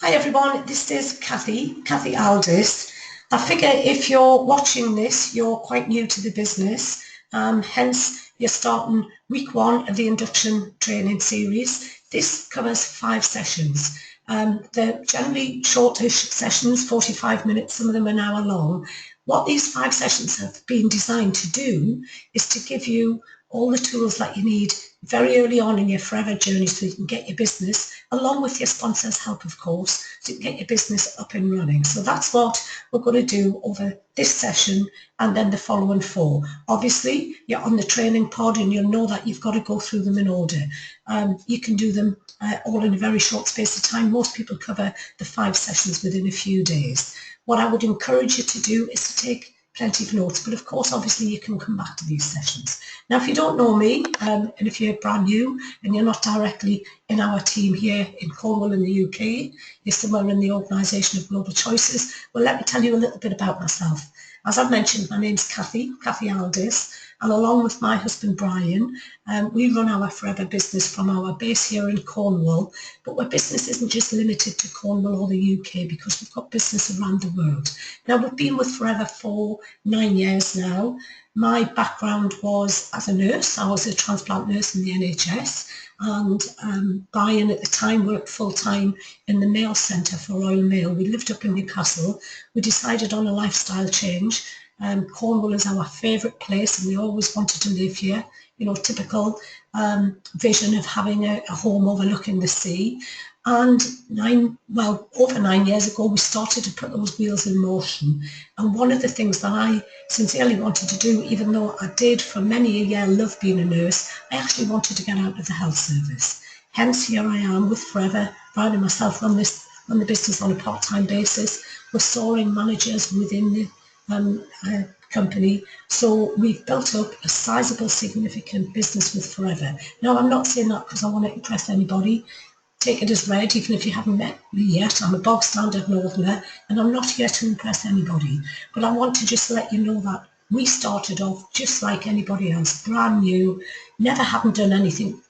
Hi everyone, this is Kathy Aldis. I figure if you're watching this, you're quite new to the business, hence you're starting week 1 of the induction training series. This covers 5 sessions. They're generally shortish sessions, 45 minutes, some of them an hour long. What these 5 sessions have been designed to do is to give you all the tools that you need very early on in your forever journey so you can get your business, along with your sponsor's help of course, so you can get your business up and running. So that's what we're going to do over this session and then the following 4. Obviously you're on the training pod and you'll know that you've got to go through them in order. You can do them all in a very short space of time. Most people cover the 5 sessions within a few days. What I would encourage you to do is to take plenty of notes, but of course obviously you can come back to these sessions. Now if you don't know me and if you're brand new and you're not directly in our team here in Cornwall in the UK, you're somewhere in the organisation of Global Choices, well let me tell you a little bit about myself. As I've mentioned, my name's Kathy Aldis, and along with my husband Brian, we run our forever business from our base here in Cornwall, but our business isn't just limited to Cornwall or the UK because we've got business around the world. Now we've been with Forever for 9 years now. My background was as a nurse. I was a transplant nurse in the NHS, and Brian at the time worked full-time in the mail centre for Royal Mail. We lived up in Newcastle. We decided on a lifestyle change. Cornwall is our favourite place and we always wanted to live here. You know, typical vision of having a home overlooking the sea. And over 9 years ago, we started to put those wheels in motion. And one of the things that I sincerely wanted to do, even though I did for many a year love being a nurse, I actually wanted to get out of the health service. Hence, here I am with Forever. Brian and myself run the business on a part-time basis. We're soaring managers within the company. So we've built up a sizable, significant business with Forever. Now, I'm not saying that because I want to impress anybody. Take it as read, even if you haven't met me yet. I'm a bog standard northerner and I'm not here to impress anybody. But I want to just let you know that we started off just like anybody else, brand new, never haven't done anything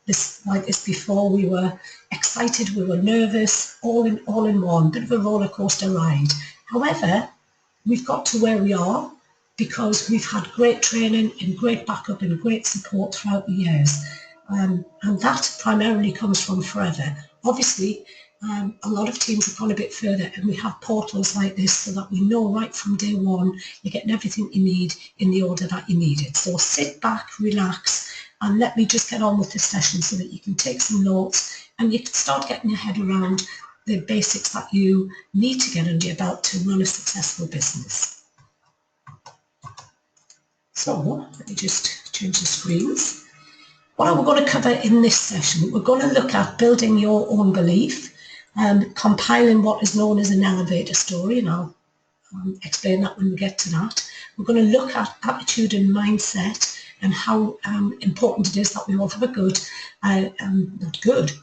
like this before. We were excited, we were nervous, all in one, bit of a roller coaster ride. However, we've got to where we are because we've had great training and great backup and great support throughout the years. And that primarily comes from Forever. Obviously, a lot of teams have gone a bit further and we have portals like this so that we know right from day one you're getting everything you need in the order that you need it. So sit back, relax, and let me just get on with the session so that you can take some notes and you can start getting your head around the basics that you need to get under your belt to run a successful business. So let me just change the screens. What are we going to cover in this session? We're going to look at building your own belief, compiling what is known as an elevator story, and I'll explain that when we get to that. We're going to look at attitude and mindset and how important it is that we all have a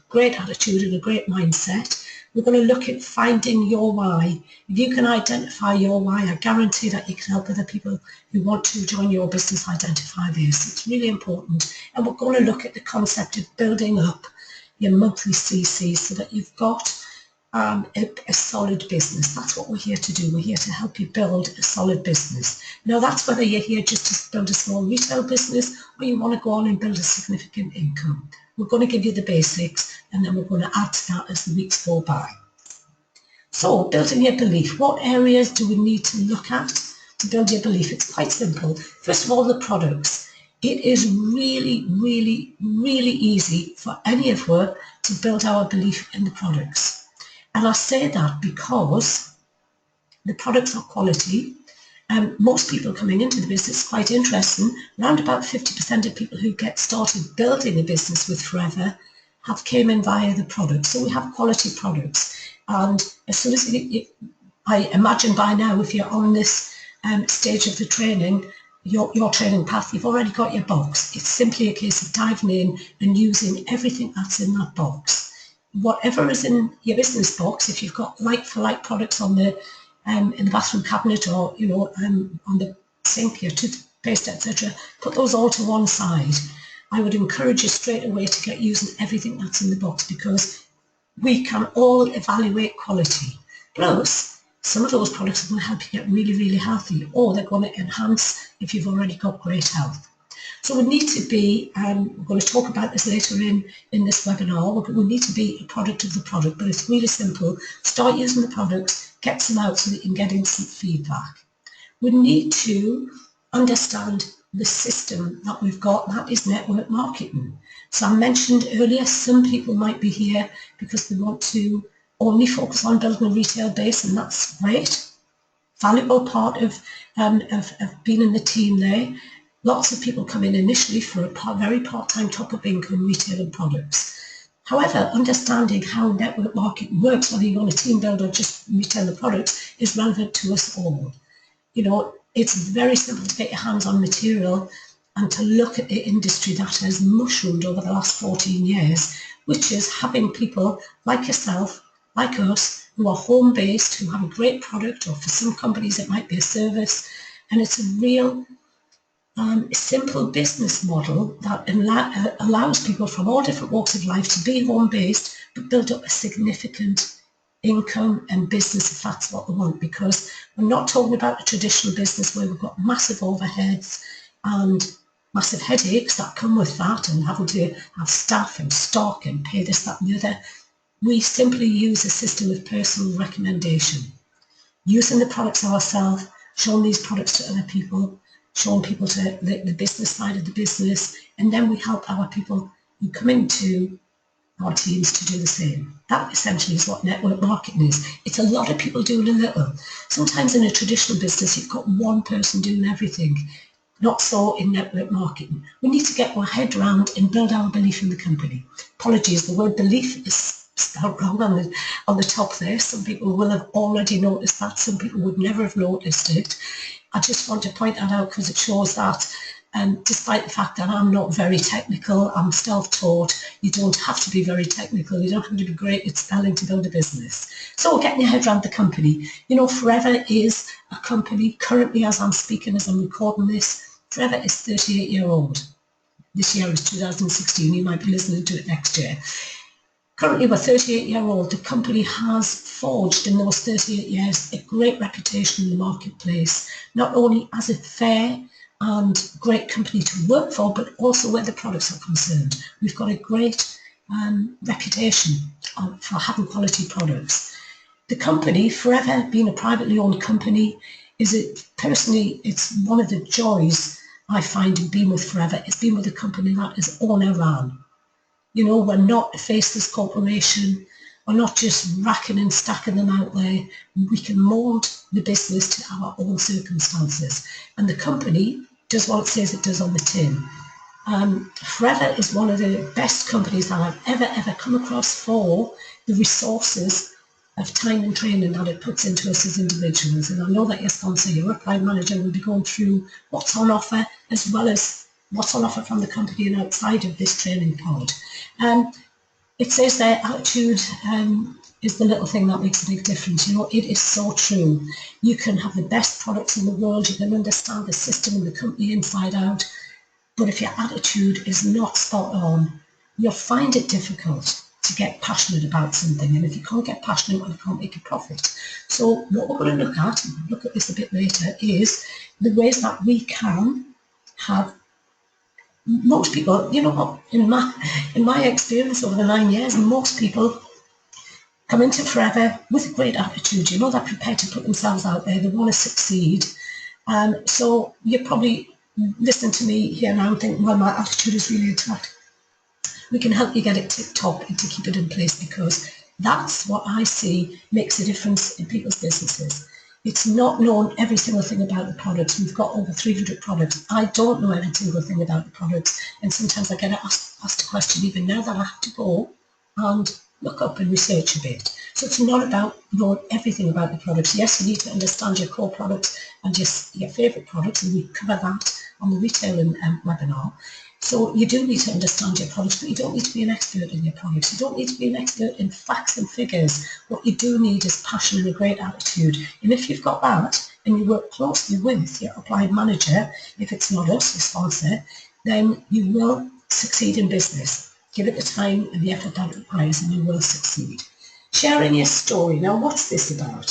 great attitude and a great mindset. We're going to look at finding your why. If you can identify your why, I guarantee that you can help other people who want to join your business identify this. It's really important. And we're going to look at the concept of building up your monthly CC so that you've got a solid business. That's what we're here to do. We're here to help you build a solid business. Now that's whether you're here just to build a small retail business or you want to go on and build a significant income. We're going to give you the basics and then we're going to add to that as the weeks go by. So building your belief, what areas do we need to look at to build your belief? It's quite simple. First of all, the products. It is really, really, really easy for any of us to build our belief in the products. And I say that because the products are quality. Most people coming into the business, quite interesting, around about 50% of people who get started building a business with Forever have came in via the products. So we have quality products. And as soon as I imagine by now, if you're on this stage of the training, your training path, you've already got your box. It's simply a case of diving in and using everything that's in that box. Whatever is in your business box, if you've got like-for-like products on the in the bathroom cabinet or on the sink, your toothpaste, etc., put those all to one side. I would encourage you straight away to get using everything that's in the box because we can all evaluate quality. Plus, some of those products are going to help you get really, really healthy, or they're going to enhance if you've already got great health. So we need to be, we're going to talk about this later in this webinar, we need to be a product of the product, but it's really simple. Start using the products, get some out so that you can get instant feedback. We need to understand the system that we've got, that is network marketing. So I mentioned earlier, some people might be here because they want to only focus on building a retail base, and that's great. Valuable part of being in the team there. Lots of people come in initially for a very part-time top-up income retail and products. However, understanding how network marketing works, whether you want a team builder or just retail the products, is relevant to us all. You know, it's very simple to get your hands on material and to look at the industry that has mushroomed over the last 14 years, which is having people like yourself, like us, who are home-based, who have a great product, or for some companies it might be a service, and it's a real simple business model that allows people from all different walks of life to be home-based but build up a significant income and business if that's what they want, because we're not talking about a traditional business where we've got massive overheads and massive headaches that come with that, and having to have staff and stock and pay this, that and the other. We simply use a system of personal recommendation, using the products ourselves, showing these products to other people, showing people to the business side of the business, and then we help our people who come into our teams to do the same. That essentially is what network marketing is. It's a lot of people doing a little. Sometimes in a traditional business, you've got one person doing everything. Not so in network marketing. We need to get our head around and build our belief in the company. Apologies, the word belief is spelled wrong on the top there. Some people will have already noticed that. Some people would never have noticed it. I just want to point that out because it shows that despite the fact that I'm not very technical, I'm self-taught, you don't have to be very technical, you don't have to be great at spelling to build a business. So getting your head around the company. You know, Forever is a company, currently as I'm speaking, as I'm recording this, Forever is 38-year-old. This year is 2016, you might be listening to it next year. Currently we're 38-year-old. The company has forged in those 38 years a great reputation in the marketplace, not only as a fair and great company to work for, but also where the products are concerned. We've got a great reputation for having quality products. The company, Forever, being a privately owned company, personally, it's one of the joys I find in being with Forever, is being with a company that is owner-run. You know, we're not a faceless corporation. We're not just racking and stacking them out there. We can mould the business to our own circumstances. And the company does what it says it does on the tin. Forever is one of the best companies that I've ever come across for the resources of time and training that it puts into us as individuals. And I know that your sponsor, your upline manager, will be going through what's on offer as well as what's on offer from the company and outside of this training pod. It says there, attitude is the little thing that makes a big difference. You know, it is so true. You can have the best products in the world, you can understand the system and the company inside out, but if your attitude is not spot on, you'll find it difficult to get passionate about something. And if you can't get passionate, well, you can't make a profit. So what we're going to look at, and we'll look at this a bit later, is the ways that we can have most people, you know, in my experience over the 9 years, most people come into Forever with a great attitude. You know, they're prepared to put themselves out there. They want to succeed. So you probably listen to me here now and think, well, my attitude is really attacked. We can help you get it tip-top and to keep it in place, because that's what I see makes a difference in people's businesses. It's not knowing every single thing about the products. We've got over 300 products. I don't know every single thing about the products, and sometimes I get asked a question even now that I have to go and look up and research a bit. So it's not about knowing everything about the products. Yes, you need to understand your core products and just your favourite products, and we cover that on the retail webinar. So you do need to understand your products, but you don't need to be an expert in your products. You don't need to be an expert in facts and figures. What you do need is passion and a great attitude. And if you've got that, and you work closely with your applied manager, if it's not us, your sponsor, then you will succeed in business. Give it the time and the effort that it requires and you will succeed. Sharing your story. Now, what's this about?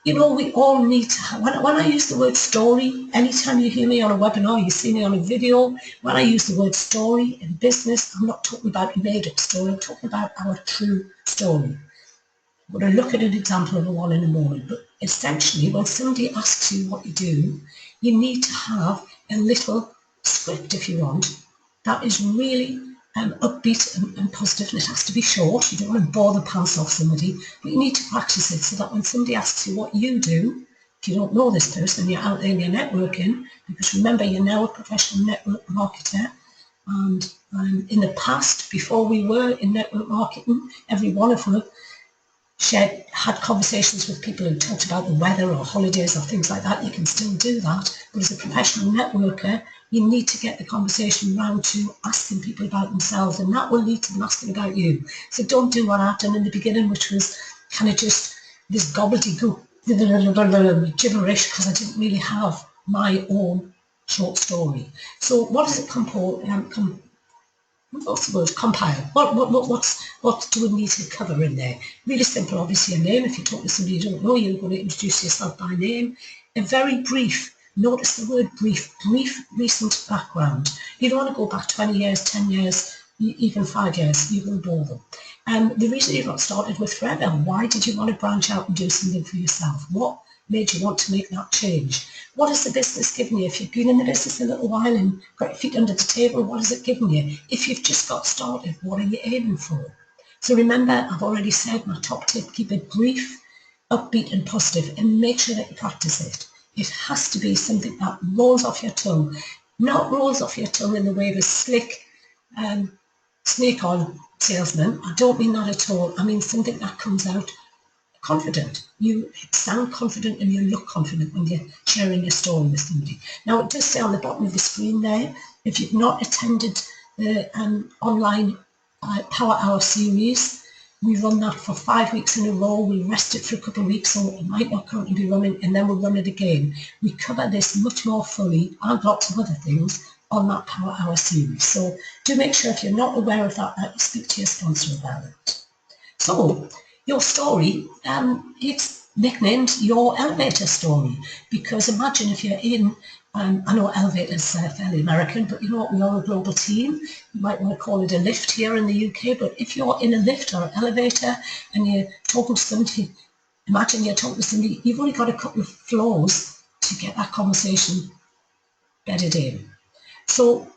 We all need to have, when I use the word story, anytime you hear me on a webinar, you see me on a video, when I use the word story in business, I'm not talking about a made-up story, I'm talking about our true story. We're going to look at an example of one in a moment, but essentially when somebody asks you what you do, you need to have a little script, if you want, that is really upbeat and positive, and it has to be short. You don't want to bore the pants off somebody, but you need to practice it so that when somebody asks you what you do, if you don't know this person, you're out there and you're networking, because remember, you're now a professional network marketer, and in the past, before we were in network marketing, every one of us had conversations with people who talked about the weather or holidays or things like that. You can still do that, but as a professional networker, you need to get the conversation round to asking people about themselves, and that will lead to them asking about you. So don't do what I've done in the beginning, which was kind of just this gobbledygook gibberish, because I didn't really have my own short story. So what does it what's the word? Compile. What do we need to cover in there? Really simple, obviously, a name. If you talk to somebody you don't know, you're going to introduce yourself by name. A very brief, notice the word brief recent background. You don't want to go back 20 years, 10 years, even 5 years. You're going to bore them. The reason you got started with Forever, why did you want to branch out and do something for yourself? What made you want to make that change? What has the business given you? If you've been in the business a little while and got your feet under the table, what has it given you? If you've just got started, what are you aiming for? So remember, I've already said my top tip, keep it brief, upbeat and positive, and make sure that you practice it. It has to be something that rolls off your tongue, not rolls off your tongue in the way of a slick snake oil salesman. I don't mean that at all. I mean something that comes out confident. You sound confident and you look confident when you're sharing your story with somebody. Now, it does say on the bottom of the screen there, if you've not attended the online Power Hour series, we run that for 5 weeks in a row. We rest it for a couple of weeks, so it might not currently be running, and then we'll run it again. We cover this much more fully and lots of other things on that Power Hour series. So do make sure, if you're not aware of that you speak to your sponsor about it. So your story, it's nicknamed your elevator story, because imagine if you're in, I know elevators are fairly American, but you know what, we are a global team. You might want to call it a lift here in the UK, but if you're in a lift or an elevator and you're talking to somebody, imagine you're talking to somebody, you've only got a couple of floors to get that conversation bedded in. So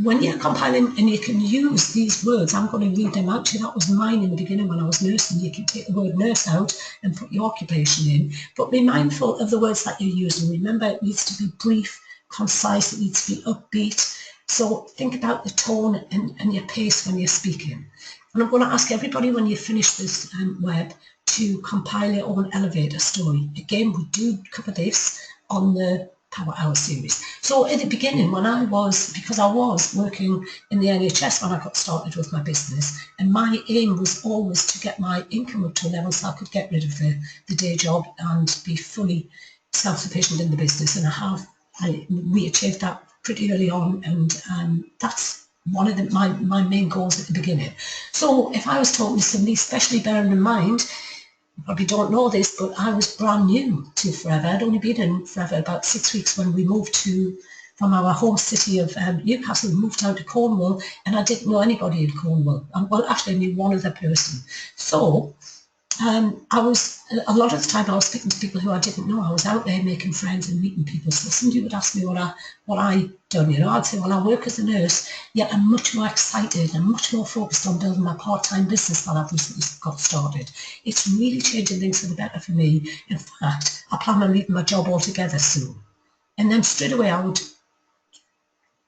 when you're compiling, and you can use these words, I'm going to read them out to you. That was mine in the beginning when I was nursing. You can take the word nurse out and put your occupation in, but be mindful of the words that you're using. Remember, it needs to be brief, concise, it needs to be upbeat. So think about the tone and your pace when you're speaking. And I'm going to ask everybody, when you finish this web, to compile your own elevator story. Again, we do cover this on the Power Hour series. So at the beginning, because I was working in the NHS when I got started with my business, and my aim was always to get my income up to a level so I could get rid of the day job and be fully self-sufficient in the business. And we achieved that pretty early on, and that's one of my main goals at the beginning. So if I was talking to somebody, especially bearing in mind, you probably don't know this, but I was brand new to Forever. I'd only been in Forever about 6 weeks when we moved from our home city of Newcastle, moved down to Cornwall, and I didn't know anybody in Cornwall. Well, actually, I knew one other person. So a lot of the time I was speaking to people who I didn't know. I was out there making friends and meeting people. So somebody would ask me what I done, I'd say, well, I work as a nurse, yet I'm much more excited and much more focused on building my part-time business that I've recently got started. It's really changing things for the better for me. In fact, I plan on leaving my job altogether soon. And then straight away I would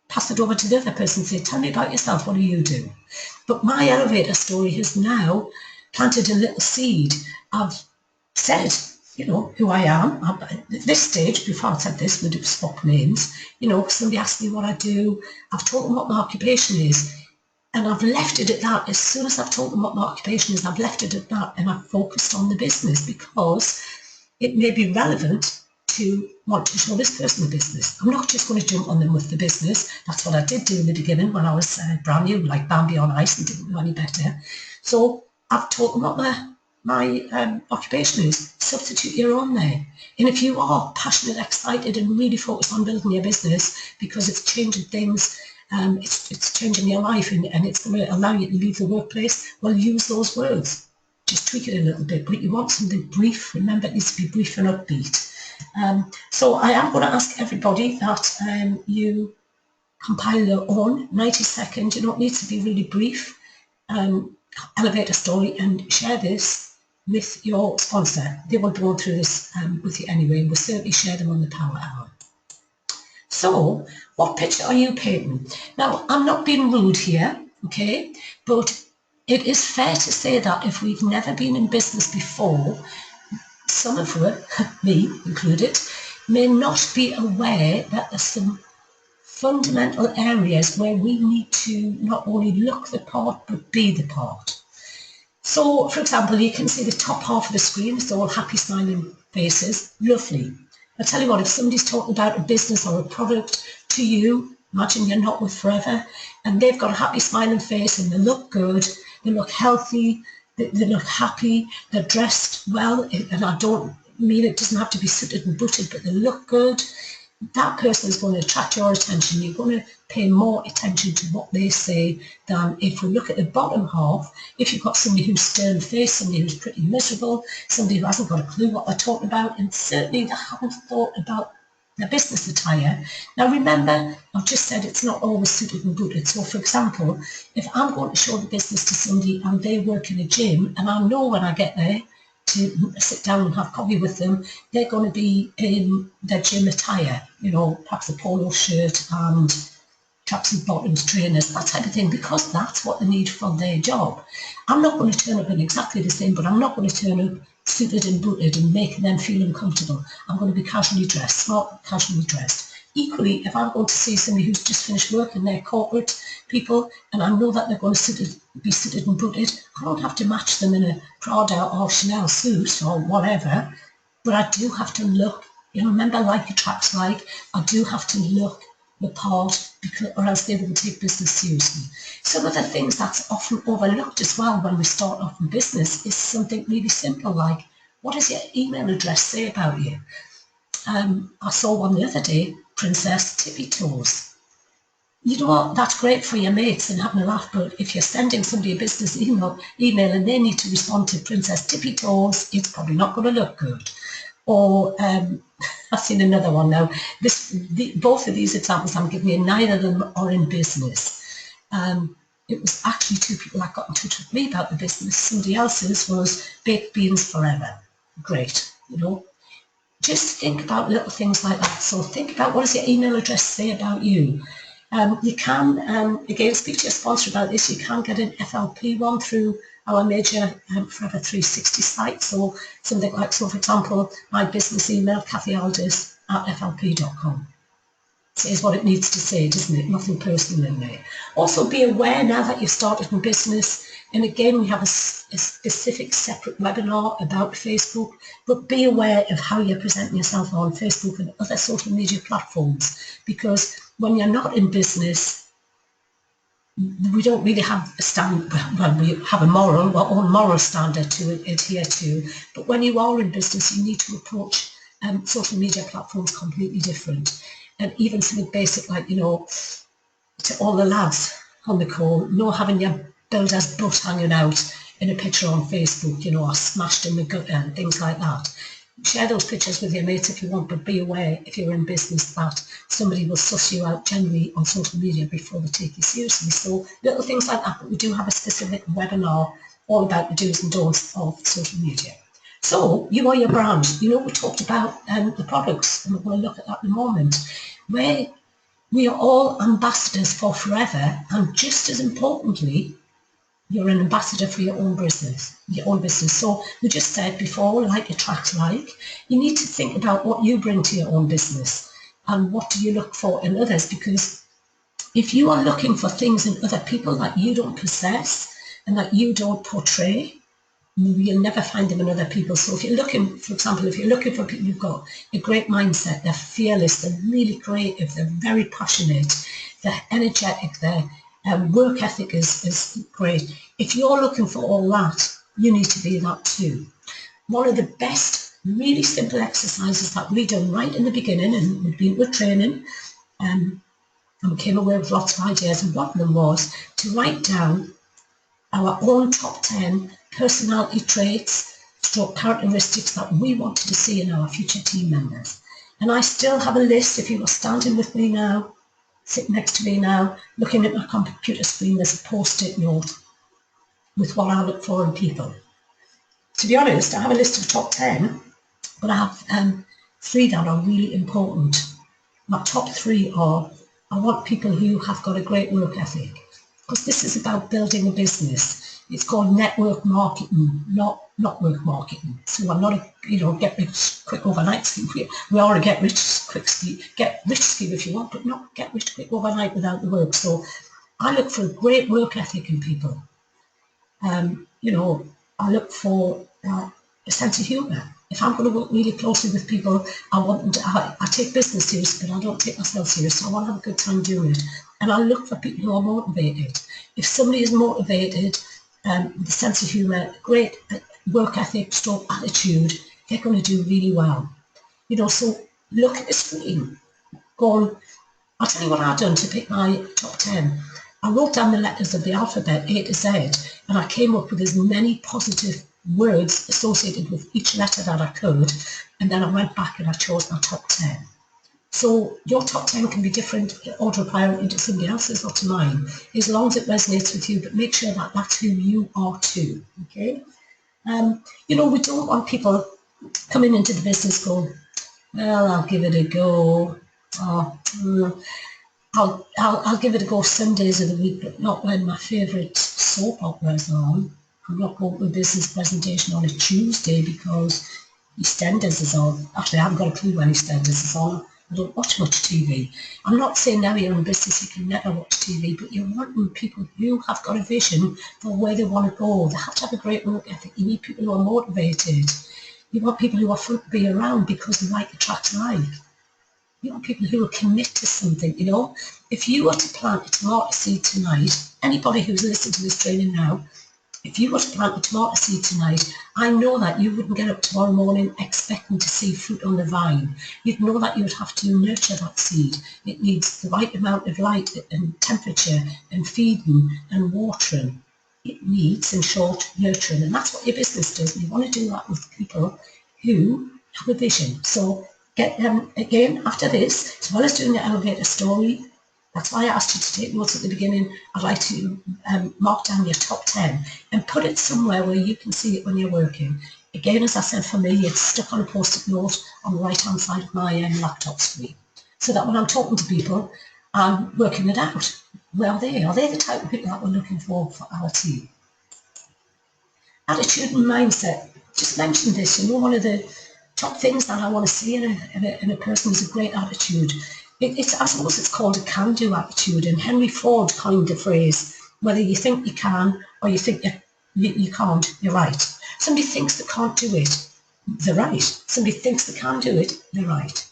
pass it over to the other person and say, tell me about yourself, what do you do? But my elevator story has now planted a little seed. I've said, who I am. At this stage, before I said this, we'd have swapped names. Somebody asked me what I do. I've told them what my occupation is, and I've left it at that. As soon as I've told them what my occupation is, I've left it at that, and I've focused on the business, because it may be relevant to want to show this person the business. I'm not just going to jump on them with the business. That's what I did do in the beginning when I was brand new, like Bambi on ice, and didn't know any better. So I've taught them what my occupation is. Substitute your own there. And if you are passionate, excited, and really focused on building your business because it's changing things, it's changing your life, and it's going to allow you to leave the workplace, well, use those words. Just tweak it a little bit, but you want something brief. Remember, it needs to be brief and upbeat. So I am going to ask everybody that you compile your own 90-second, it needs to be really brief, elevator story, and share this with your sponsor. They will go through this with you anyway, and we'll certainly share them on the Power Hour. So, what picture are you painting? Now, I'm not being rude here, okay, but it is fair to say that if we've never been in business before, some of us, me included, may not be aware that there's some fundamental areas where we need to not only look the part, but be the part. So, for example, you can see the top half of the screen, it's all happy smiling faces. Lovely. I tell you what, if somebody's talking about a business or a product to you, imagine you're not with forever, and they've got a happy smiling face and they look good, they look healthy, they look happy, they're dressed well, and I don't mean it doesn't have to be suited and booted, but they look good. That person is going to attract your attention. You're going to pay more attention to what they say than if we look at the bottom half. If you've got somebody who's stern-faced, somebody who's pretty miserable, somebody who hasn't got a clue what they're talking about, and certainly they haven't thought about their business attire. Now remember, I've just said it's not always suited and booted. So for example, if I'm going to show the business to somebody and they work in a gym, and I know when I get there to sit down and have coffee with them, they're going to be in their gym attire, perhaps a polo shirt and tracksuit bottoms, trainers, that type of thing, because that's what they need for their job. I'm not going to turn up in exactly the same, but I'm not going to turn up suited and booted and make them feel uncomfortable. I'm going to be casually dressed, smart, casually dressed. Equally, if I'm going to see somebody who's just finished work and they're corporate people, and I know that they're going to be suited and booted, I don't have to match them in a Prada or Chanel suit or whatever, but I do have to look, remember, like attracts like, I do have to look the part, because, or else they won't take business seriously. Some of the things that's often overlooked as well when we start off in business is something really simple like, what does your email address say about you? I saw one the other day, Princess Tippy Toes. You know what, that's great for your mates and having a laugh, but if you're sending somebody a business email and they need to respond to Princess Tippy Toes, it's probably not going to look good. Or I've seen another one now. Both of these examples I'm giving you, neither of them are in business. It was actually two people that got in touch with me about the business. Somebody else's was Baked Beans Forever. Great, Just think about little things like that. So think about, what does your email address say about you? You can, again, speak to your sponsor about this. You can get an FLP one through our major Forever 360 site. So something like, for example, my business email, kathyaldis@flp.com. Says what it needs to say, doesn't it? Nothing personal in there. Also be aware now that you've started in business, and again we have a specific separate webinar about Facebook, but be aware of how you're presenting yourself on Facebook and other social media platforms, because when you're not in business, we don't really have a standard. Well, we have our own moral standard to adhere to, but when you are in business, you need to approach social media platforms completely different. And even something basic like, to all the lads on the call, no having your builder's butt hanging out in a picture on Facebook, or smashed in the gutter and things like that. Share those pictures with your mates if you want, but be aware if you're in business that somebody will suss you out generally on social media before they take you seriously. So little things like that, but we do have a specific webinar all about the do's and don'ts of social media. So you are your brand. We talked about the products, and we're going to look at that in a moment, where we are all ambassadors for forever, and just as importantly, you're an ambassador for your own business. So we just said before, like attracts like. You need to think about what you bring to your own business and what do you look for in others, because if you are looking for things in other people that you don't possess and that you don't portray, you'll never find them in other people. So if you're looking, for example, if you're looking for people who've got a great mindset, they're fearless, they're really creative, they're very passionate, they're energetic, their work ethic is great. If you're looking for all that, you need to be that too. One of the best, really simple exercises that we done right in the beginning, and we'd been with training, and we came away with lots of ideas, and one of them was to write down our own top 10 personality traits, stroke characteristics that we wanted to see in our future team members. And I still have a list. If you were standing with me now, sitting next to me now, looking at my computer screen, there's a post-it note with what I look for in people. To be honest, I have a list of top 10, but I have 3 that are really important. My top 3 are, I want people who have got a great work ethic, because this is about building a business. It's called network marketing, not work marketing. So I'm not a get rich quick overnight scheme. We are a get rich scheme if you want, but not get rich quick overnight without the work. So I look for a great work ethic in people. I look for a sense of humour. If I'm going to work really closely with people, I want them to. I take business serious, but I don't take myself serious. So I want to have a good time doing it. And I look for people who are motivated. If somebody is motivated, with a sense of humour, great work ethic, stroke attitude, they're going to do really well. So look at the screen. Go on. I'll tell you what I've done to pick my top 10. I wrote down the letters of the alphabet A to Z, and I came up with as many positive words associated with each letter that I could, and then I went back and I chose my top 10. So your top 10 can be different order of priority to somebody else's or to mine, as long as it resonates with you, but make sure that that's who you are too, okay? We don't want people coming into the business going, well, I'll give it a go, or I'll give it a go some days of the week, but not when my favourite soap opera's on. I'm not going to a business presentation on a Tuesday because EastEnders is on. Actually, I haven't got a clue when EastEnders is on. I don't watch much TV. I'm not saying now you're in business you can never watch TV, but you're wanting people who have got a vision for where they want to go. They have to have a great work ethic. You need people who are motivated. You want people who are fun to be around because they like attract like. You want people who will commit to something, If you were to plant a tomato seed tonight, anybody who's listening to this training now, if you were to plant a tomato seed tonight, I know that you wouldn't get up tomorrow morning expecting to see fruit on the vine. You'd know that you would have to nurture that seed. It needs the right amount of light and temperature and feeding and watering. It needs, in short, nurturing. And that's what your business does. You want to do that with people who have a vision. So get them, again, after this, as well as doing the elevator story, that's why I asked you to take notes at the beginning. I'd like to mark down your top 10 and put it somewhere where you can see it when you're working. Again, as I said, for me, it's stuck on a post-it note on the right-hand side of my laptop screen, so that when I'm talking to people, I'm working it out. Where are they? Are they the type of people that we're looking for our team? Attitude and mindset. Just mentioned this, one of the top things that I want to see in a person is a great attitude. I suppose it's called a can-do attitude, and Henry Ford coined the phrase, whether you think you can or you think you can't, you're right. Somebody thinks they can't do it, they're right. Somebody thinks they can do it, they're right.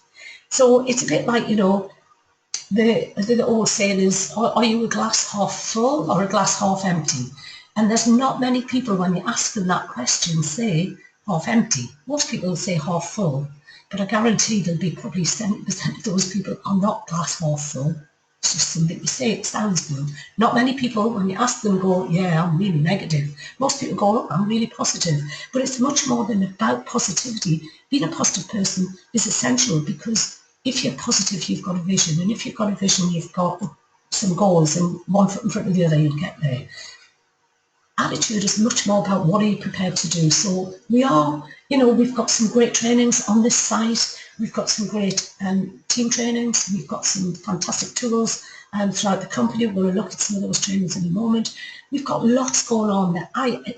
So it's a bit like, the old saying is, are you a glass half full or a glass half empty? And there's not many people, when you ask them that question, say half empty. Most people will say half full. But I guarantee there'll be probably 70% of those people are not glass half full. It's just something you say, it sounds good. Not many people, when you ask them, go, yeah, I'm really negative. Most people go, oh, I'm really positive. But it's much more than about positivity. Being a positive person is essential, because if you're positive, you've got a vision. And if you've got a vision, you've got some goals, and one foot in front of the other, you'll get there. Attitude is much more about what are you prepared to do. So we are, we've got some great trainings on this site. We've got some great team trainings. We've got some fantastic tools throughout the company. We're going to look at some of those trainings in a moment. We've got lots going on there.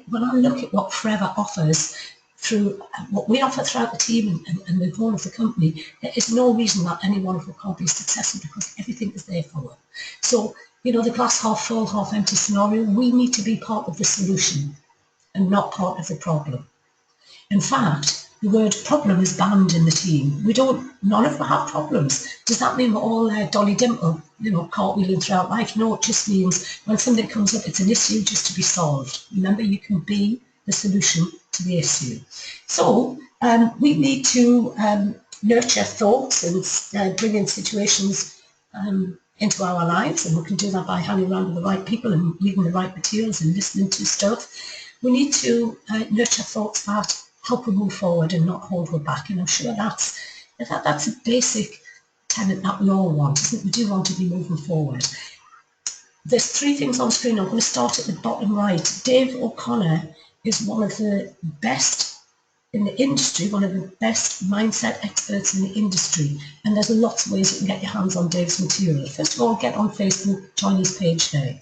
When I look at what Forever offers, through what we offer throughout the team and the whole of the company, there is no reason that any one of them can't be successful, because everything is there for them. So, the glass half full, half empty scenario, we need to be part of the solution. and not part of the problem. In fact, the word problem is banned in the team. None of us have problems. Does that mean we're all Dolly Dimple, cartwheeling throughout life? No, it just means when something comes up, it's an issue just to be solved. Remember, you can be the solution to the issue. So we need to nurture thoughts and bring in situations into our lives, and we can do that by hanging around with the right people and reading the right materials and listening to stuff. We need to nurture thoughts that help us move forward and not hold us back. And I'm sure that's a basic tenet that we all want, isn't it? We do want to be moving forward. There's 3 things on screen. I'm going to start at the bottom right. Dave O'Connor is one of the best in the industry, one of the best mindset experts in the industry. And there's lots of ways you can get your hands on Dave's material. First of all, get on Facebook, join his page there.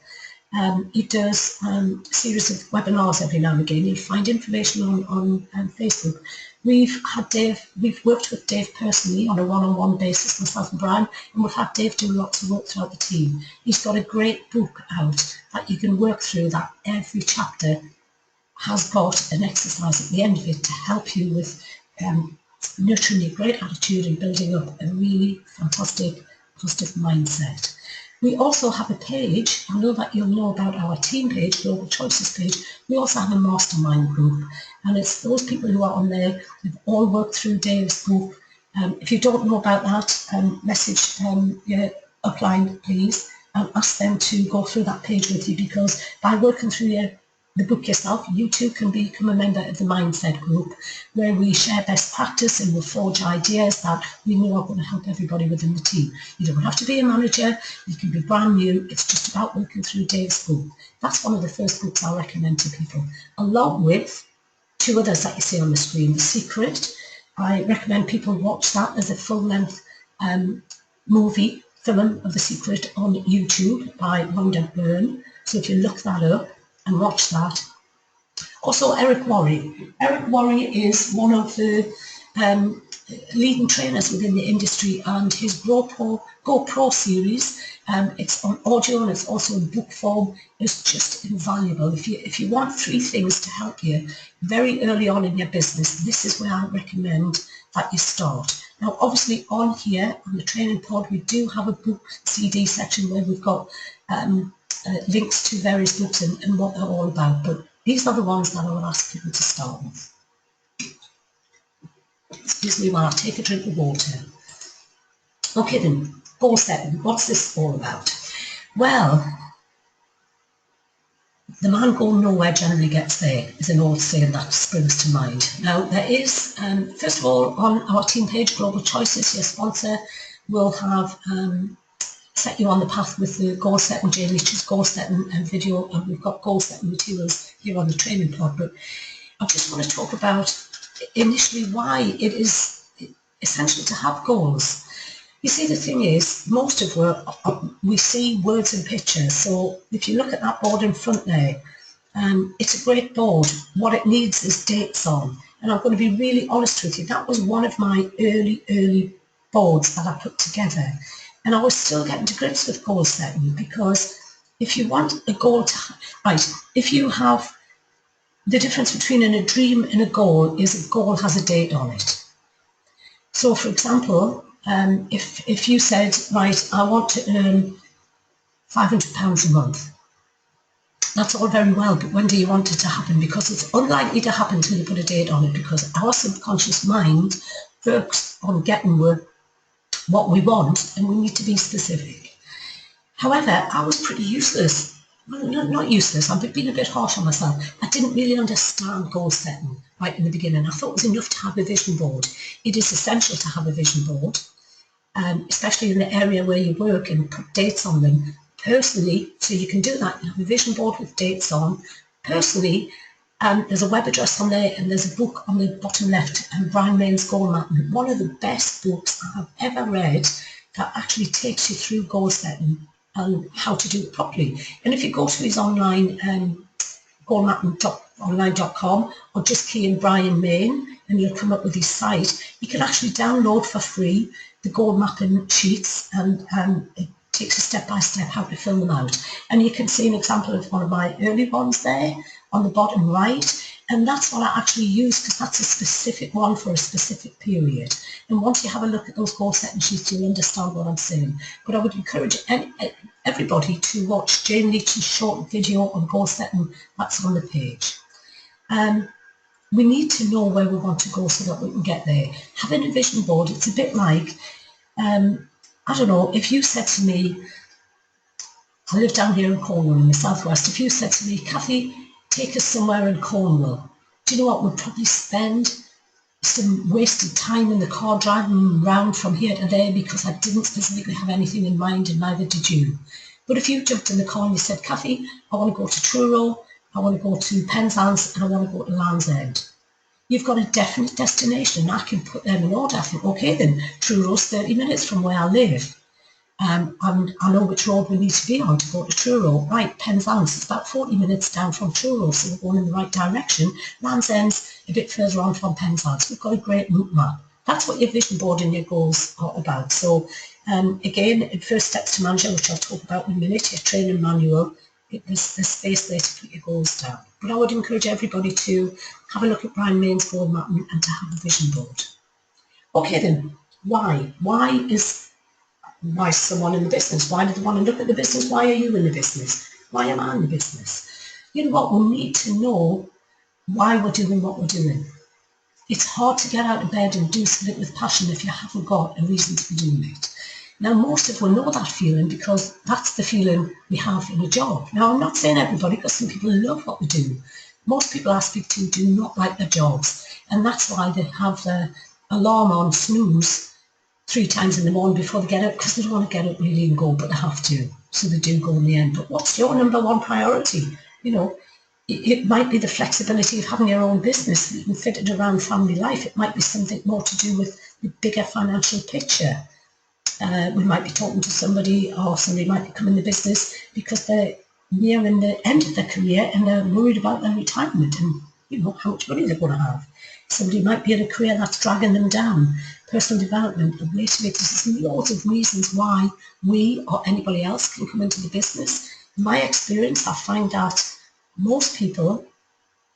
He does a series of webinars every now and again. You'll find information on Facebook. We've worked with Dave personally on a one-on-one basis, myself and Brian, and we've had Dave do lots of work throughout the team. He's got a great book out that you can work through, that every chapter has got an exercise at the end of it to help you with nurturing a great attitude and building up a really fantastic, positive mindset. We also have a page. I know that you'll know about our team page, Global Choices page. We also have a mastermind group, and it's those people who are on there who've all worked through Dave's book. If you don't know about that, message your upline, please, and ask them to go through that page with you, because by working through the book yourself, you too can become a member of the Mindset group, where we share best practice and we'll forge ideas that we know are going to help everybody within the team. You don't have to be a manager, you can be brand new, it's just about working through Dave's book. That's one of the first books I recommend to people, along with 2 others that you see on the screen. The Secret, I recommend people watch that as a full-length film of The Secret on YouTube by Rhonda Byrne. So if you look that up and watch that. Also, Eric Worre. Eric Worre is one of the leading trainers within the industry, and his GoPro series, it's on audio and it's also in book form, is just invaluable. If you want 3 things to help you very early on in your business, this is where I recommend that you start. Now, obviously on here on the training pod, we do have a book CD section where we've got links to various books and what they're all about, but these are the ones that I would ask people to start with. Excuse me while I take a drink of water. Okay then, goal setting. What's this all about? Well, the man going nowhere generally gets there is an old saying that springs to mind. Now, there is, first of all, on our team page, Global Choices, your sponsor will have set you on the path with the goal setting, Jane Leach's goal setting video, and we've got goal setting materials here on the training pod. But I just want to talk about initially why it is essential to have goals. You see, the thing is, most of we see words and pictures. So if you look at that board in front there, it's a great board. What it needs is dates on. And I'm going to be really honest with you, that was one of my early boards that I put together. And I was still getting to grips with goal setting, because if you want a goal if you have the difference between a dream and a goal is a goal has a date on it. So for example, if you said, right, I want to earn £500 a month, that's all very well, but when do you want it to happen? Because it's unlikely to happen until you put a date on it, because our subconscious mind works on getting what we want, and we need to be specific. However, I was pretty useless. Well, not useless, I'm being a bit harsh on myself. I didn't really understand goal setting right in the beginning. I thought it was enough to have a vision board. It is essential to have a vision board, especially in the area where you work, and put dates on them. Personally, so you can do that, you have a vision board with dates on. Personally, there's a web address on there, and there's a book on the bottom left, Brian Mayne's Goal Mapping, one of the best books I have ever read that actually takes you through goal setting and how to do it properly. And if you go to his online, goalmapping.online.com, or just key in Brian Mayne, and you'll come up with his site, you can actually download for free the goal mapping sheets, and it takes you step by step how to fill them out. And you can see an example of one of my early ones there on the bottom right, and that's what I actually use because that's a specific one for a specific period. And once you have a look at those goal setting sheets, you'll understand what I'm saying. But I would encourage everybody to watch Jane Leach's short video on goal setting. That's on the page. We need to know where we want to go so that we can get there. Having a vision board, it's a bit like, I don't know, if you said to me, I live down here in Cornwall in the southwest, if you said to me, Kathy, take us somewhere in Cornwall, do you know what, we'll probably spend some wasted time in the car driving around from here to there because I didn't specifically have anything in mind and neither did you. But if you jumped in the car and you said, Kathy, I want to go to Truro, I want to go to Penzance and I want to go to Land's End. You've got a definite destination and I can put them in order. I think, okay then, Truro's 30 minutes from where I live. And I know which road we need to be on to go to Truro. Right, Penzance is about 40 minutes down from Truro, so we're going in the right direction. Land's End's a bit further on from Penzance. We've got a great route map. That's what your vision board and your goals are about. So again, first steps to manager, which I'll talk about in a minute, your training manual, there's space there to put your goals down. But I would encourage everybody to have a look at Brian Main's goal mapping and to have a vision board. Okay then, why? Why is someone in the business? Why do they want to look at the business? Why are you in the business? Why am I in the business? You know what, we need to know why we're doing what we're doing. It's hard to get out of bed and do something with passion if you haven't got a reason to be doing it. Now, most of us know that feeling because that's the feeling we have in a job. Now, I'm not saying everybody, because some people love what they do. Most people I speak to do not like their jobs, and that's why they have the alarm on snooze 3 times in the morning before they get up, because they don't want to get up really and go, but they have to, so they do go in the end. But what's your number one priority? You know, it might be the flexibility of having your own business that you can fit it around family life. It might be something more to do with the bigger financial picture. We might be talking to somebody, or somebody might be coming in the business because they're nearing the end of their career and they're worried about their retirement and, you know, how much money they're going to have. Somebody might be in a career that's dragging them down. Personal development, the way to make this, there's loads of reasons why we or anybody else can come into the business. In my experience, I find that most people,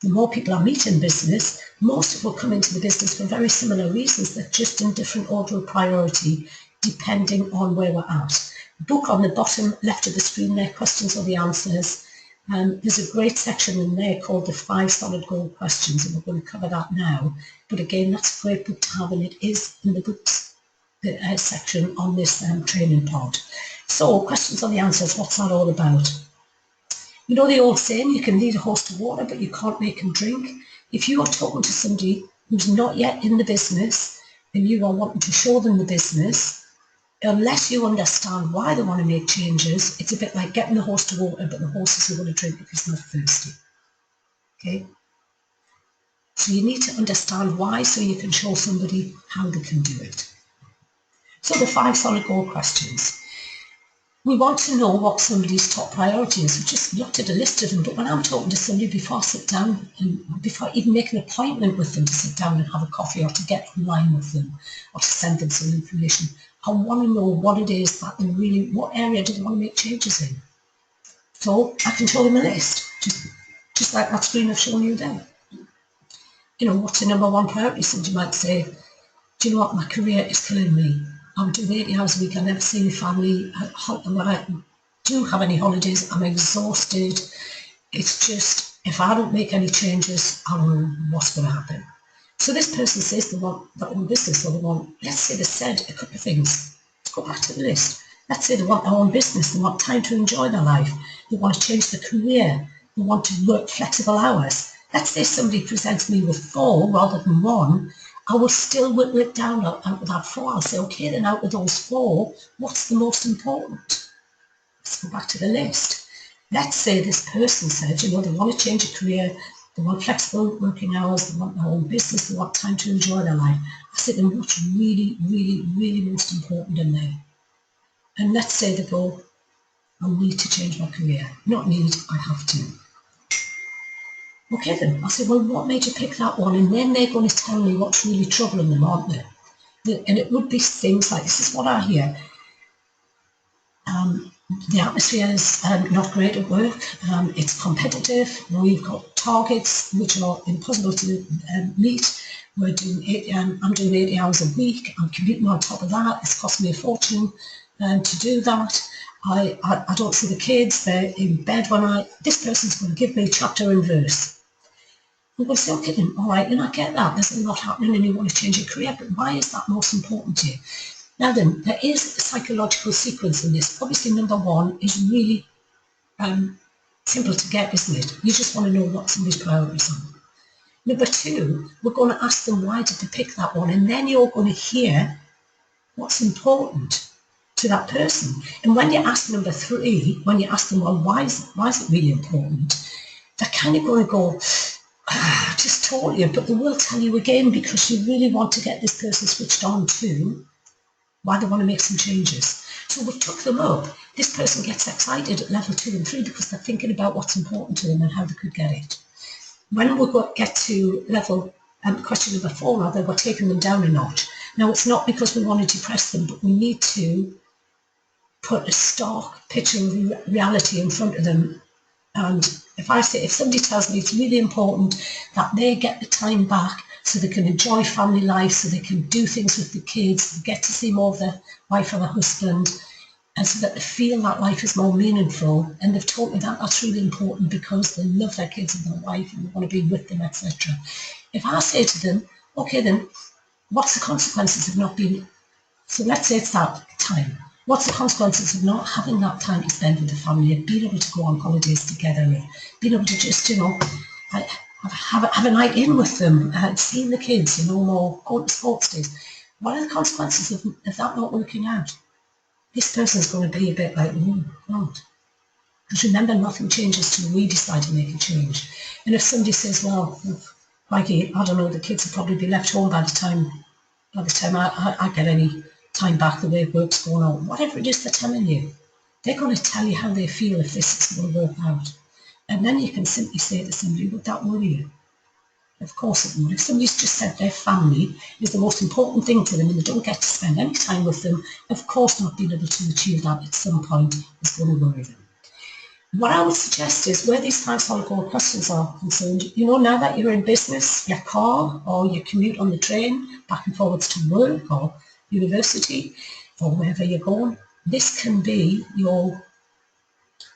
the more people I meet in business, most people come into the business for very similar reasons. They're just in different order of priority depending on where we're at. The book on the bottom left of the screen there, questions or the answers. There's a great section in there called the 5 solid goal questions, and we're going to cover that now. But again, that's a great book to have, and it is in the books section on this training pod. So, questions or the answers, what's that all about? You know the old saying, you can lead a horse to water, but you can't make him drink. If you are talking to somebody who's not yet in the business, and you are wanting to show them the business, unless you understand why they want to make changes, it's a bit like getting the horse to water, but the horse isn't going to drink if he's not thirsty. Okay? So you need to understand why so you can show somebody how they can do it. So the 5 solid goal questions. We want to know what somebody's top priority is. We've just looked at a list of them, but when I'm talking to somebody before I sit down and before I even make an appointment with them to sit down and have a coffee or to get online with them or to send them some information, I want to know what it is that they really, what area do they want to make changes in? So I can show them a list, just like that screen I've shown you there. You know, what's the number one priority? Somebody might say, do you know what, my career is killing me. I'm doing 80 hours a week, I never see my family. When I do have any holidays, I'm exhausted. It's just, if I don't make any changes, I don't know what's going to happen. So this person says they want their own business, or they want, let's say they said a couple of things. Let's go back to the list. Let's say they want their own business, they want time to enjoy their life, they want to change their career, they want to work flexible hours. Let's say somebody presents me with 4 rather than 1, I will still whittle it down out of that 4. I'll say, okay, then out of those 4, what's the most important? Let's go back to the list. Let's say this person said, you know, they want to change a career, they want flexible working hours, they want their own business, they want time to enjoy their life. I said, then what's really, really, really most important in there? And let's say they go, I need to change my career. Not need, I have to. Okay then, I said, well, what made you pick that one? And then they're going to tell me what's really troubling them, aren't they? And it would be things like, this is what I hear. The atmosphere is not great at work. It's competitive. We've got targets which are impossible to meet. I'm doing 80 hours a week. I'm commuting on top of that. It's cost me a fortune to do that. I don't see the kids. They're in bed when this person's going to give me chapter and verse. I'm going to say, okay, then, all right, and I get that. There's a lot happening and you want to change your career, but why is that most important to you? Now then, there is a psychological sequence in this. Obviously, number one is really simple to get, isn't it? You just want to know what somebody's priorities are. Number two, we're going to ask them why did they pick that one, and then you're going to hear what's important to that person. And when you ask number three, when you ask them, well, why is it really important? They're kind of going to go, I just told you, but they will tell you again because you really want to get this person switched on to why they want to make some changes. So we took them up. This person gets excited at level 2 and 3 because they're thinking about what's important to them and how they could get it. When we get to level question number 4, rather, we're taking them down a notch. Now, it's not because we want to depress them, but we need to put a stark picture of reality in front of them. And if somebody tells me it's really important that they get the time back so they can enjoy family life, so they can do things with the kids, get to see more of their wife or their husband, and so that they feel that life is more meaningful, and they've told me that that's really important because they love their kids and their wife and they want to be with them, etc. If I say to them, okay then, what's the consequences of not being, so let's say it's that time. What's the consequences of not having that time to spend with the family and being able to go on holidays together and being able to just, have a night in with them and seeing the kids, or going to sports days? What are the consequences of that not working out? This person's going to be a bit like, right. Because remember, nothing changes till we decide to make a change. And if somebody says, well, Mikey, I don't know, the kids will probably be left home by the time I get any time back, the way work's going on, whatever it is they're telling you, they're going to tell you how they feel if this is going to work out. And then you can simply say to somebody, would that worry you? Of course it would. If somebody's just said their family is the most important thing to them and they don't get to spend any time with them, of course not being able to achieve that at some point is going to worry them. What I would suggest is where these 5 solid goal questions are concerned, now that you're in business, your car, or you commute on the train back and forwards to work or university or wherever you're going, this can be your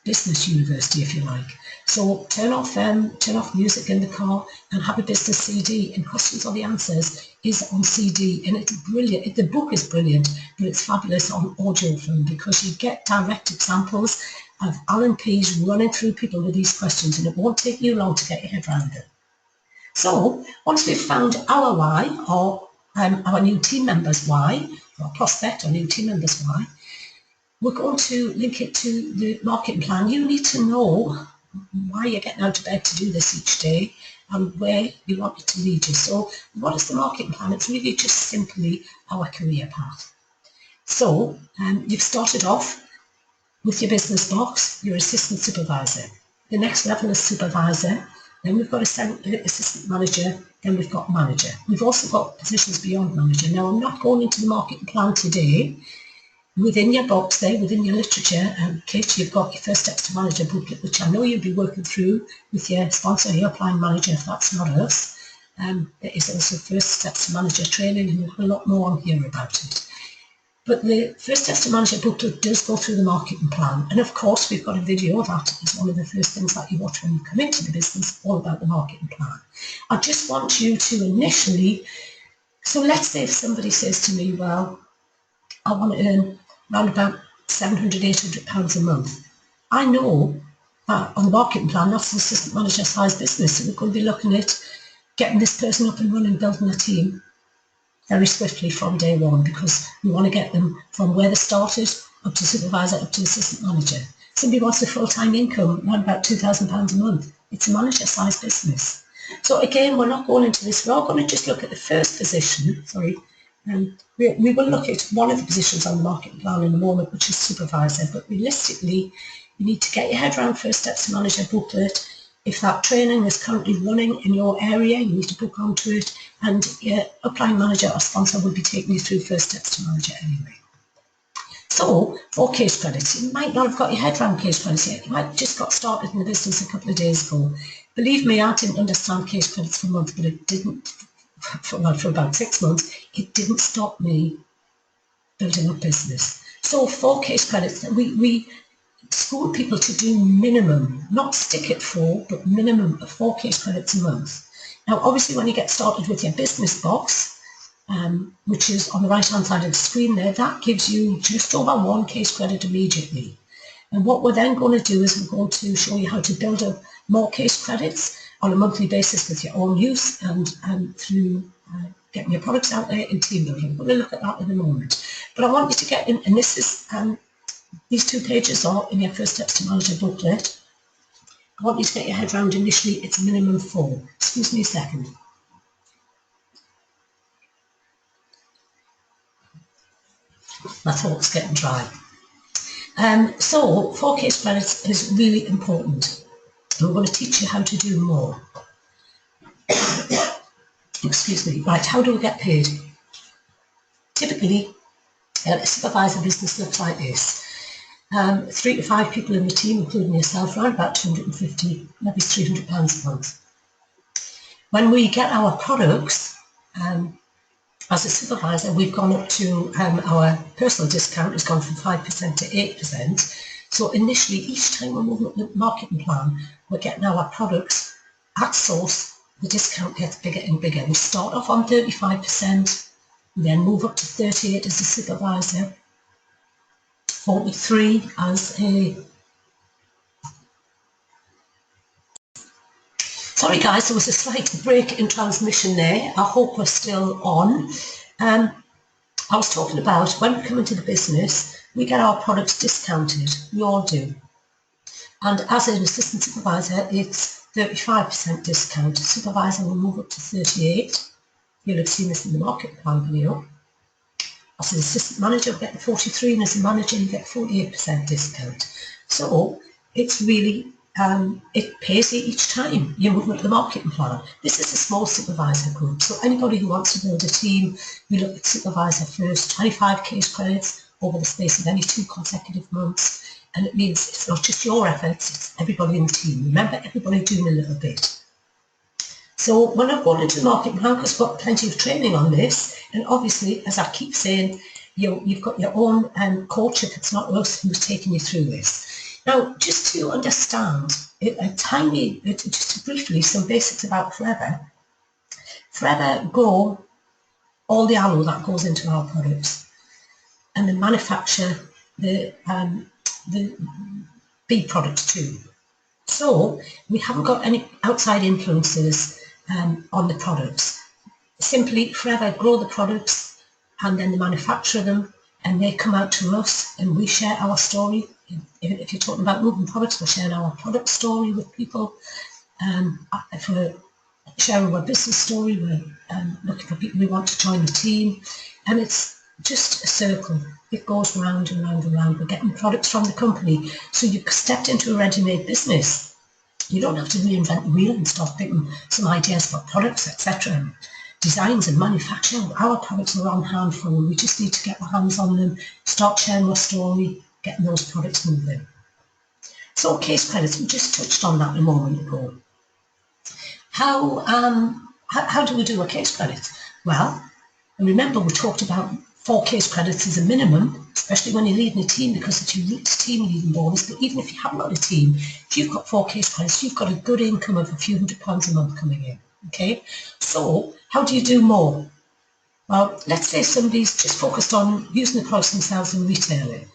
business university, if you like. So turn off music in the car and have a business CD, and Questions Are the Answers is on CD, and it's brilliant. The book is brilliant, but it's fabulous on audio film because you get direct examples of Alan Pease running through people with these questions, and it won't take you long to get your head around it. So once we've found our why, or our new team members' why, or prospect or new team members' why, we're going to link it to the marketing plan. You need to know why you're getting out of bed to do this each day and where you want it to lead you. So what is the marketing plan? It's really just simply our career path. So you've started off with your business box, your assistant supervisor. The next level is supervisor. Then we've got assistant manager. Then we've got manager. We've also got positions beyond manager. Now, I'm not going into the marketing plan today. Within your box there, within your literature kit, you've got your First Steps to Manager booklet, which I know you'll be working through with your sponsor, your Upline Manager, if that's not us. There is also First Steps to Manager training, and we'll have a lot more on here about it. But the First Steps to Manager booklet does go through the marketing plan. And of course, we've got a video that is one of the first things that you watch when you come into the business, all about the marketing plan. I just want you to initially, so let's say if somebody says to me, well, I want to earn around about £700, £800 a month. I know that on the marketing plan, that's an assistant manager size business. So we're going to be looking at getting this person up and running, building a team very swiftly from day one, because we want to get them from where they started up to supervisor, up to assistant manager. Somebody wants a full-time income, around about £2,000 a month. It's a manager size business. So again, we're not going into this. We're all going to just look at the first position, we will look at one of the positions on the marketing plan in a moment, which is supervisor, but realistically, you need to get your head around First Steps to Manager booklet. If that training is currently running in your area, you need to book onto it, and your upline manager or sponsor will be taking you through First Steps to Manager anyway. So for case credits, you might not have got your head around case credits yet. You might have just got started in the business a couple of days ago. Believe me, I didn't understand case credits for months, but it didn't, for about 6 months, it didn't stop me building up business. So for case credits, we school people to do minimum, not stick at 4, but minimum of 4 case credits a month. Now, obviously, when you get started with your business box, which is on the right-hand side of the screen there, that gives you just over 1 case credit immediately. And what we're then going to do is we're going to show you how to build up more case credits on a monthly basis with your own use and through getting your products out there in team building. We're going to look at that in a moment. But I want you to get in, and this is, these 2 pages are in your First Steps to Manager booklet. I want you to get your head around initially, it's minimum 4. Excuse me a second. My throat's getting dry. So 4 case credits is really important. And we're going to teach you how to do more. Excuse me. Right, how do we get paid? Typically, a supervisor business looks like this. 3 to 5 people in the team, including yourself, around about 250, maybe £300 a month. When we get our products, as a supervisor, we've gone up to our personal discount has gone from 5% to 8%. So initially, each time we're moving up the marketing plan, we're getting our products at source. The discount gets bigger and bigger. We start off on 35%, we then move up to 38 as a supervisor, 43 as a... Sorry guys, there was a slight break in transmission there. I hope we're still on. I was talking about when we come into the business, we get our products discounted. We all do. And as an assistant supervisor, it's 35% discount. A supervisor will move up to 38. You'll have seen this in the market plan video. As an assistant manager, we get the 43, and as a manager, you get 48% discount. So it's really it pays you each time you move up the marketing plan. This is a small supervisor group, so anybody who wants to build a team, we look at supervisor first, 25 case credits over the space of any 2 consecutive months, and it means it's not just your efforts, it's everybody in the team. Remember, everybody doing a little bit. So when I've gone into the marketing plan, because I've got plenty of training on this, and obviously, as I keep saying, you've got your own coach if it's not us who's taking you through this. Now, just to understand, just briefly, some basics about Forever. Forever grow all the aloe that goes into our products, and they manufacture the bee products too. So we haven't got any outside influences on the products. Simply, Forever grow the products, and then they manufacture them, and they come out to us, and we share our story. If you're talking about moving products, we're sharing our product story with people. If we're sharing our business story, we're looking for people who want to join the team. And it's just a circle. It goes round and round and round. We're getting products from the company. So you've stepped into a ready-made business. You don't have to reinvent the wheel and start thinking some ideas for products, etc. Designs and manufacture. Our products are on hand for them. We just need to get our hands on them, start sharing our story, getting those products moving. So case credits, we just touched on that a moment ago. How do we do a case credit? Well, remember we talked about 4 case credits as a minimum, especially when you're leading a team, because it's your team leading bonus. But even if you haven't got a team, if you've got 4 case credits, you've got a good income of a few £100 a month coming in. Okay, so how do you do more? Well, let's say somebody's just focused on using the products themselves and retailing.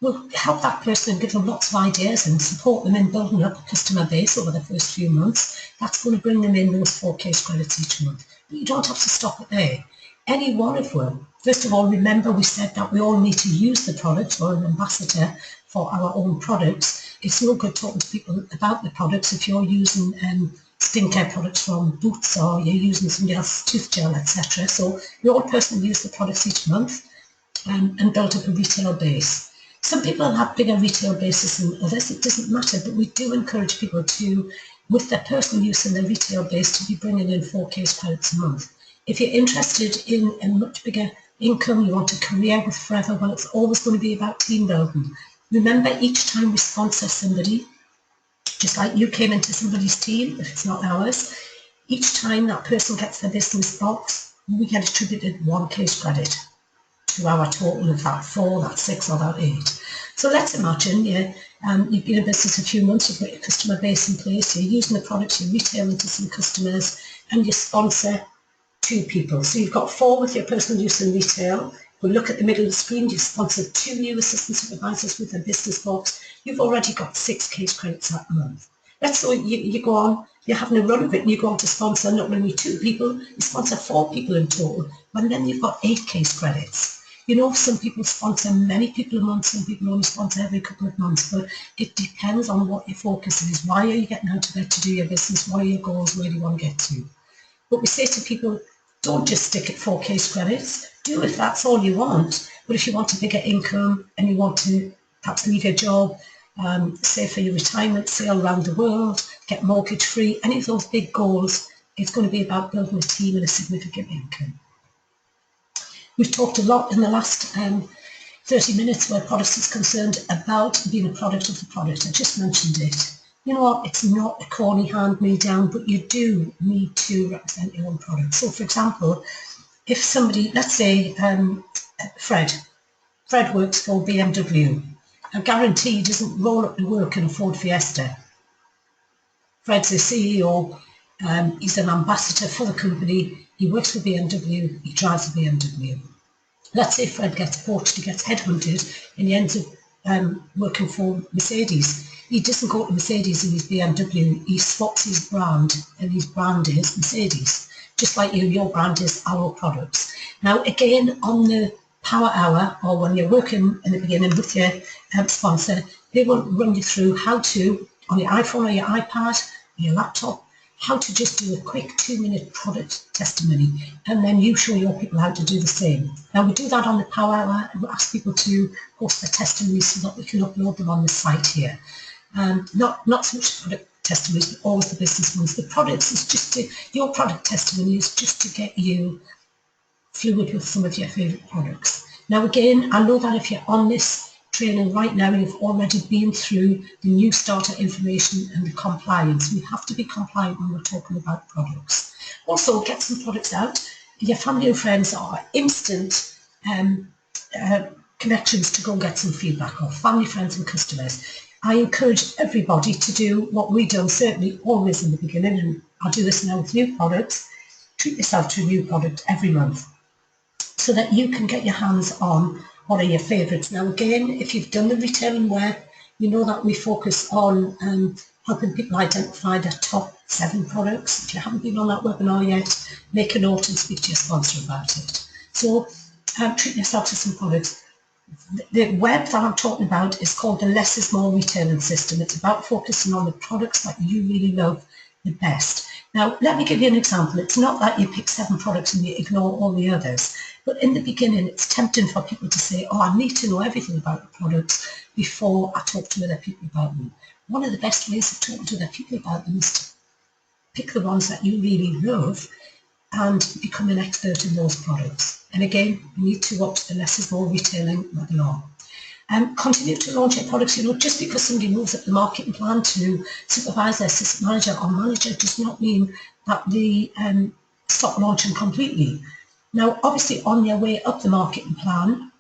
We'll help that person and give them lots of ideas and support them in building up a customer base over the first few months. That's going to bring them in those 4 case credits each month. But you don't have to stop it there. Any one of them. First of all, remember we said that we all need to use the products. We're an ambassador for our own products. It's no good talking to people about the products if you're using skincare products from Boots or you're using somebody else's tooth gel, etc. So we all personally use the products each month and build up a retail base. Some people have bigger retail bases than others. It doesn't matter, but we do encourage people to, with their personal use and their retail base, to be bringing in 4 case credits a month. If you're interested in a much bigger income, you want a career with forever, well, it's always going to be about team building. Remember, each time we sponsor somebody, just like you came into somebody's team, if it's not ours, each time that person gets their business box, we get attributed 1 case credit to our total of that 4, that 6, or that 8. So let's imagine you've been in business a few months, you've got your customer base in place, you're using the products, you're retailing to some customers, and you sponsor 2 people. So you've got 4 with your personal use and retail. We look at the middle of the screen, you've sponsored 2 new assistant supervisors with a business box. You've already got 6 case credits that month. Let's say you go on, you're having a run of it and you go on to sponsor not only 2 people, you sponsor 4 people in total, and then you've got 8 case credits. You know, some people sponsor many people a month, some people only sponsor every couple of months, but it depends on what your focus is. Why are you getting out of bed to do your business? What are your goals? Where do you want to get to? But we say to people, don't just stick at 4 case credits. Do if that's all you want. But if you want a bigger income and you want to perhaps leave your job, say for your retirement, sail around the world, get mortgage free, any of those big goals, it's going to be about building a team and a significant income. We've talked a lot in the last 30 minutes where products is concerned about being a product of the product. I just mentioned it. You know what, it's not a corny hand-me-down, but you do need to represent your own product. So for example, if somebody, let's say Fred works for BMW. I guarantee he doesn't roll up to work in a Ford Fiesta. Fred's a CEO, he's an ambassador for the company, he works for BMW, he drives a BMW. Let's say Fred gets poached, he gets headhunted, and he ends up working for Mercedes. He doesn't go to Mercedes in his BMW, he swaps his brand, and his brand is Mercedes. Just like you, your brand is our products. Now again, on the Power Hour, or when you're working in the beginning with your sponsor, they will run you through how to, on your iPhone or your iPad, or your laptop, how to just do a quick 2-minute product testimony, and then you show your people how to do the same. Now we do that on the Power Hour, and we ask people to post their testimonies so that we can upload them on the site here. Not so much product testimonies, but always the business ones. The products is just your product testimony is just to get you fluid with some of your favourite products. Now again, I know that if you're on this training right now, you've already been through the new starter information and the compliance. We have to be compliant when we're talking about products. Also, get some products out. Your family and friends are instant connections to go and get some feedback of, family, friends and customers. I encourage everybody to do what we've done, certainly always in the beginning, and I'll do this now with new products. Treat yourself to a new product every month so that you can get your hands on what are your favourites. Now again, if you've done the retail and web, you know that we focus on helping people identify their top 7 products. If you haven't been on that webinar yet, make a note and speak to your sponsor about it. So treat yourself to some products. The web that I'm talking about is called the Less is More retailing system. It's about focusing on the products that you really love the best. Now, let me give you an example. It's not that you pick 7 products and you ignore all the others, but in the beginning, it's tempting for people to say, oh, I need to know everything about the products before I talk to other people about them. One of the best ways of talking to other people about them is to pick the ones that you really love and become an expert in those products. And again, you need to watch the Less is More retailing webinar. Continue to launch your products. You know, just because somebody moves up the marketing plan to supervisor, assistant manager or manager does not mean that they stop launching completely. Now, obviously on your way up the marketing plan,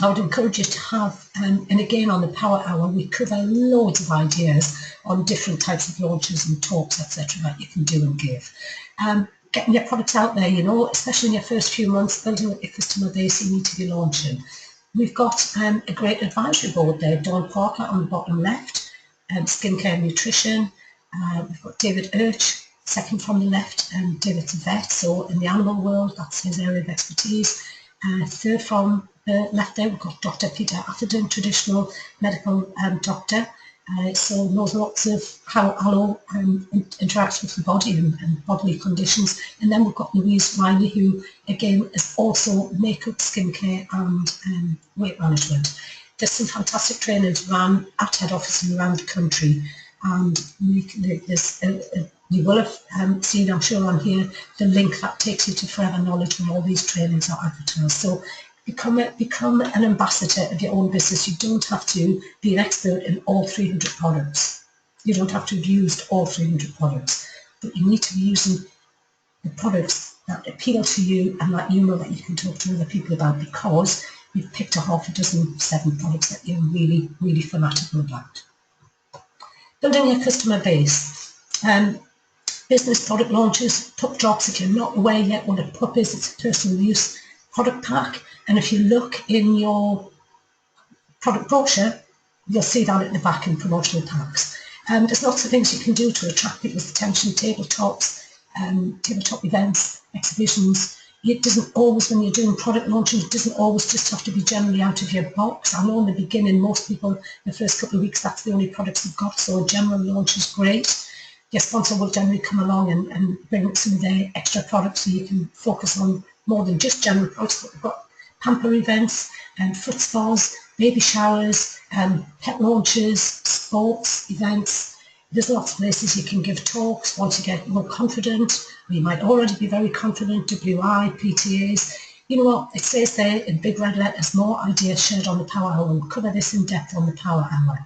I would encourage you to have, and again on the Power Hour, we cover loads of ideas on different types of launches and talks, etc. that you can do and give. Getting your products out there, you know, especially in your first few months, building up your customer base, you need to be launching. We've got a great advisory board there, Dawn Parker on the bottom left, skincare and nutrition. We've got David Urch, second from the left, David's a vet, so in the animal world, that's his area of expertise. Third from the left there, we've got Dr. Peter Atherton, traditional medical doctor. So knows lots of how aloe interacts with the body and bodily conditions. And then we've got Louise Riley, who again is also makeup, skincare and weight management. There's some fantastic trainers run at head office and around the country, and there's a You will have seen, I'm sure, on here, the link that takes you to Forever Knowledge where all these trainings are advertised. So become an ambassador of your own business. You don't have to be an expert in all 300 products. You don't have to have used all 300 products, but you need to be using the products that appeal to you and that you know that you can talk to other people about, because you've picked a half a dozen, 7 products that you're really, really fanatical about. Building your customer base. Business product launches, pup drops. If you're not aware yet what a pup is, it's a personal use product pack. And if you look in your product brochure, you'll see that at the back in promotional packs. There's lots of things you can do to attract people's attention, tabletops, tabletop events, exhibitions. It doesn't always, when you're doing product launches, it doesn't always just have to be generally out of your box. I know in the beginning, most people, the first couple of weeks, that's the only products they've got, so a general launch is great. Your sponsor will generally come along and bring some of their extra products so you can focus on more than just general products. But we've got pamper events, foot spas, baby showers, pet launches, sports events. There's lots of places you can give talks once you get more confident, or you might already be very confident, WI, PTAs. You know what, it says there in big red letters, more ideas shared on the Power Hour. We'll cover this in depth on the Power Hour.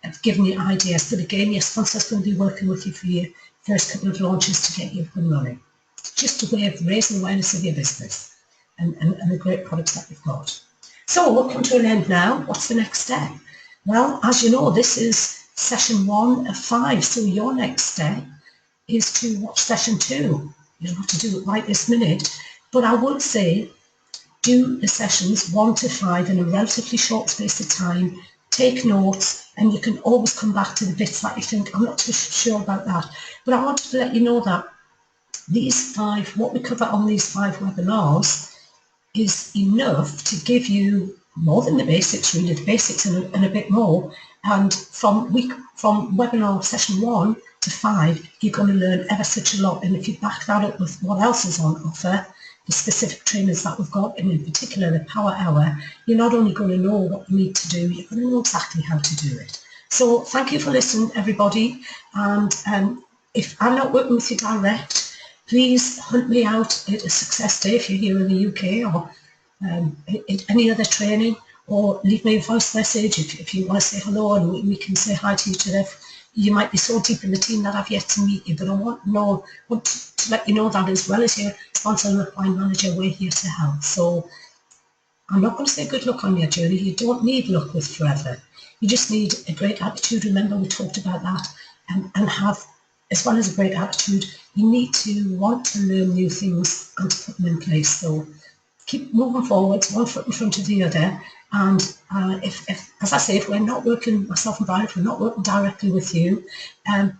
I've given you ideas, but again, your sponsor's going to be working with you for your first couple of launches to get you up and running. It's just a way of raising awareness of your business and the great products that you've got. So we'll come to an end now. What's the next step? Well, as you know, this is session 1 of 5, so your next step is to watch session 2. You don't have to do it right this minute, but I would say do the sessions 1 to 5 in a relatively short space of time. Take notes, and you can always come back to the bits that you think, I'm not too sure about that. But I wanted to let you know that these 5, what we cover on these 5 webinars is enough to give you more than the basics, really, the basics and a bit more. And from webinar session 1 to 5, you're going to learn ever such a lot. And if you back that up with what else is on offer, the specific trainers that we've got, and in particular the Power Hour, you're not only going to know what you need to do, you're going to know exactly how to do it. So thank you for listening, everybody. And if I'm not working with you direct, please hunt me out at a Success Day if you're here in the UK, or at any other training, or leave me a voice message if you want to say hello and we can say hi to each other. You might be so deep in the team that I've yet to meet you, but I want to let you know that as well as your sponsor and line manager, we're here to help. So I'm not going to say good luck on your journey. You don't need luck with Forever. You just need a great attitude. Remember, we talked about that, and have, as well as a great attitude, you need to want to learn new things and to put them in place. So keep moving forwards, one foot in front of the other. And if, as I say, if we're not working, myself and Brian, if we're not working directly with you,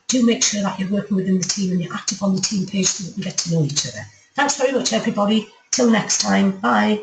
do make sure that you're working within the team and you're active on the team page so that we get to know each other. Thanks very much, everybody. Till next time. Bye.